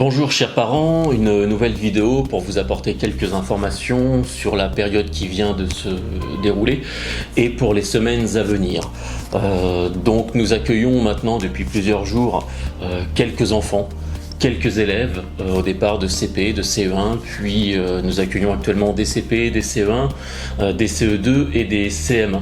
Bonjour chers parents, une nouvelle vidéo pour vous apporter quelques informations sur la période qui vient de se dérouler et pour les semaines à venir. Donc nous accueillons maintenant depuis plusieurs jours quelques enfants, quelques élèves au départ de CP, de CE1, puis nous accueillons actuellement des CP, des CE1, des CE2 et des CM1.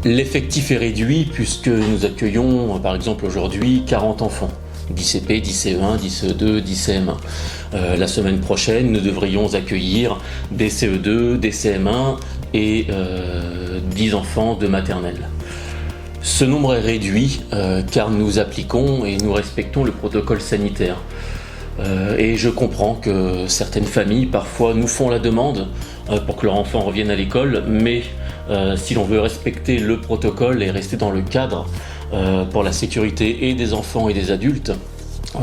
L'effectif est réduit puisque nous accueillons par exemple aujourd'hui 40 enfants. 10 CP, 10 CE1, 10 CE2, 10 CM1. La semaine prochaine, nous devrions accueillir des CE2, des CM1 et 10 enfants de maternelle. Ce nombre est réduit car nous appliquons et nous respectons le protocole sanitaire. Et je comprends que certaines familles parfois nous font la demande pour que leur enfant revienne à l'école, mais si l'on veut respecter le protocole et rester dans le cadre pour la sécurité et des enfants et des adultes,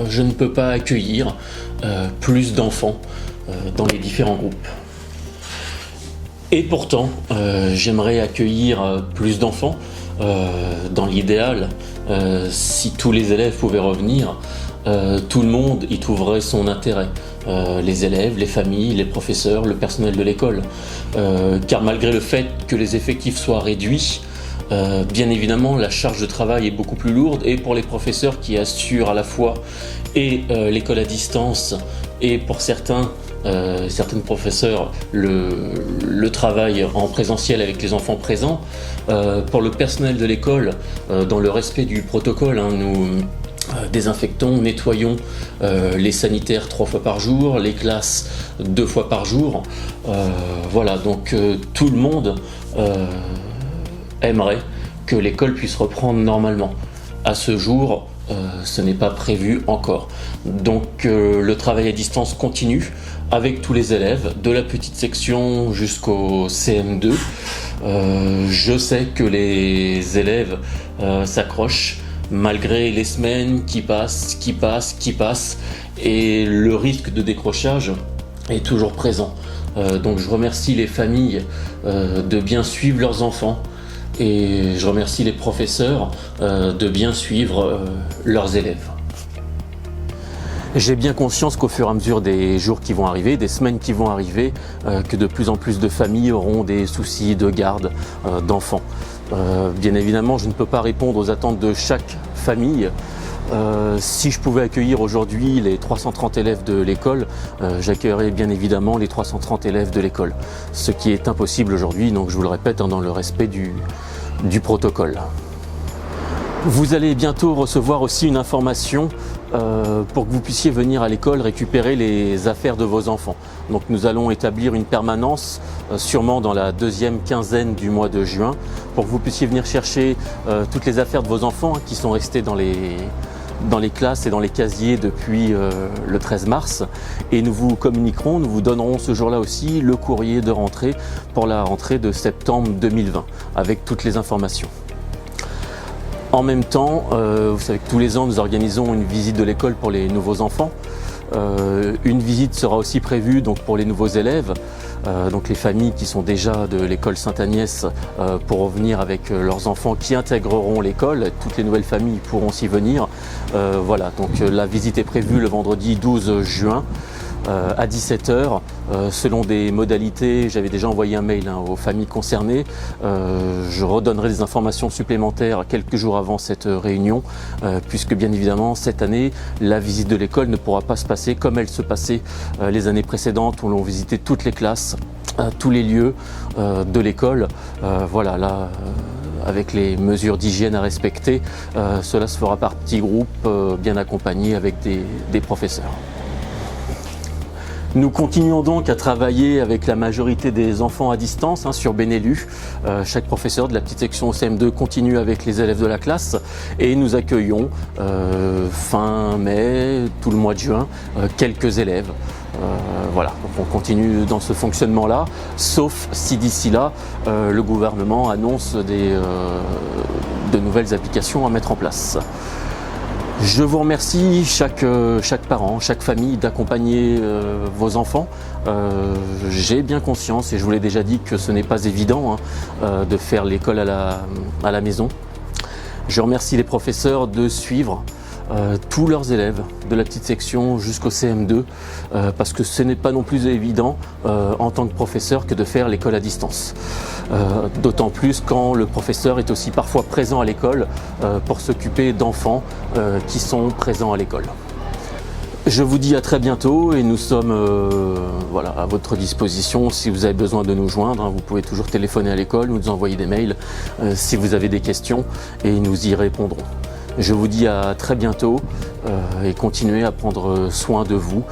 je ne peux pas accueillir plus d'enfants dans les différents groupes. Et pourtant, j'aimerais accueillir plus d'enfants. Dans l'idéal, si tous les élèves pouvaient revenir, tout le monde y trouverait son intérêt. Les élèves, les familles, les professeurs, le personnel de l'école. Car malgré le fait que les effectifs soient réduits, bien évidemment, la charge de travail est beaucoup plus lourde et pour les professeurs qui assurent à la fois et l'école à distance et pour certains professeurs le travail en présentiel avec les enfants présents. Pour le personnel de l'école, dans le respect du protocole, nous désinfectons, nettoyons les sanitaires 3 fois par jour, les classes 2 fois par jour. Voilà, donc tout le monde aimerait que l'école puisse reprendre normalement. À ce jour, ce n'est pas prévu encore. Donc le travail à distance continue avec tous les élèves, de la petite section jusqu'au CM2. Je sais que les élèves s'accrochent malgré les semaines qui passent, et le risque de décrochage est toujours présent. Donc je remercie les familles de bien suivre leurs enfants. Et je remercie les professeurs de bien suivre leurs élèves. J'ai bien conscience qu'au fur et à mesure des jours qui vont arriver, des semaines qui vont arriver, que de plus en plus de familles auront des soucis de garde d'enfants. Bien évidemment, je ne peux pas répondre aux attentes de chaque famille. Si je pouvais accueillir aujourd'hui les 330 élèves de l'école, j'accueillerais bien évidemment les 330 élèves de l'école. Ce qui est impossible aujourd'hui, donc je vous le répète, dans le respect du protocole. Vous allez bientôt recevoir aussi une information pour que vous puissiez venir à l'école récupérer les affaires de vos enfants. Donc nous allons établir une permanence sûrement dans la deuxième quinzaine du mois de juin pour que vous puissiez venir chercher toutes les affaires de vos enfants qui sont restées dans les classes et dans les casiers depuis le 13 mars et nous vous communiquerons, nous vous donnerons ce jour-là aussi le courrier de rentrée pour la rentrée de septembre 2020 avec toutes les informations. En même temps, vous savez que tous les ans nous organisons une visite de l'école pour les nouveaux enfants. Une visite sera aussi prévue donc, pour les nouveaux élèves, donc les familles qui sont déjà de l'école Sainte-Agnès pour revenir avec leurs enfants qui intégreront l'école. Toutes les nouvelles familles pourront s'y venir. Voilà, donc la visite est prévue le vendredi 12 juin. À 17 h, selon des modalités, j'avais déjà envoyé un mail aux familles concernées. Je redonnerai des informations supplémentaires quelques jours avant cette réunion, puisque bien évidemment cette année, la visite de l'école ne pourra pas se passer comme elle se passait les années précédentes où l'on visitait toutes les classes, tous les lieux de l'école. Voilà, là, avec les mesures d'hygiène à respecter, cela se fera par petits groupes bien accompagnés avec des professeurs. Nous continuons donc à travailler avec la majorité des enfants à distance sur Benelux. Chaque professeur de la petite section au CM2 continue avec les élèves de la classe et nous accueillons fin mai, tout le mois de juin, quelques élèves. Voilà, donc on continue dans ce fonctionnement-là, sauf si d'ici là, le gouvernement annonce de nouvelles applications à mettre en place. Je vous remercie chaque parent, chaque famille d'accompagner vos enfants. J'ai bien conscience, et je vous l'ai déjà dit, que ce n'est pas évident de faire l'école à la maison. Je remercie les professeurs de suivre tous leurs élèves, de la petite section jusqu'au CM2, parce que ce n'est pas non plus évident en tant que professeur que de faire l'école à distance. D'autant plus quand le professeur est aussi parfois présent à l'école pour s'occuper d'enfants qui sont présents à l'école. Je vous dis à très bientôt et nous sommes voilà, à votre disposition. Si vous avez besoin de nous joindre, vous pouvez toujours téléphoner à l'école, nous envoyer des mails si vous avez des questions et nous y répondrons. Je vous dis à très bientôt et continuez à prendre soin de vous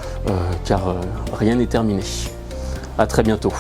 car rien n'est terminé. À très bientôt.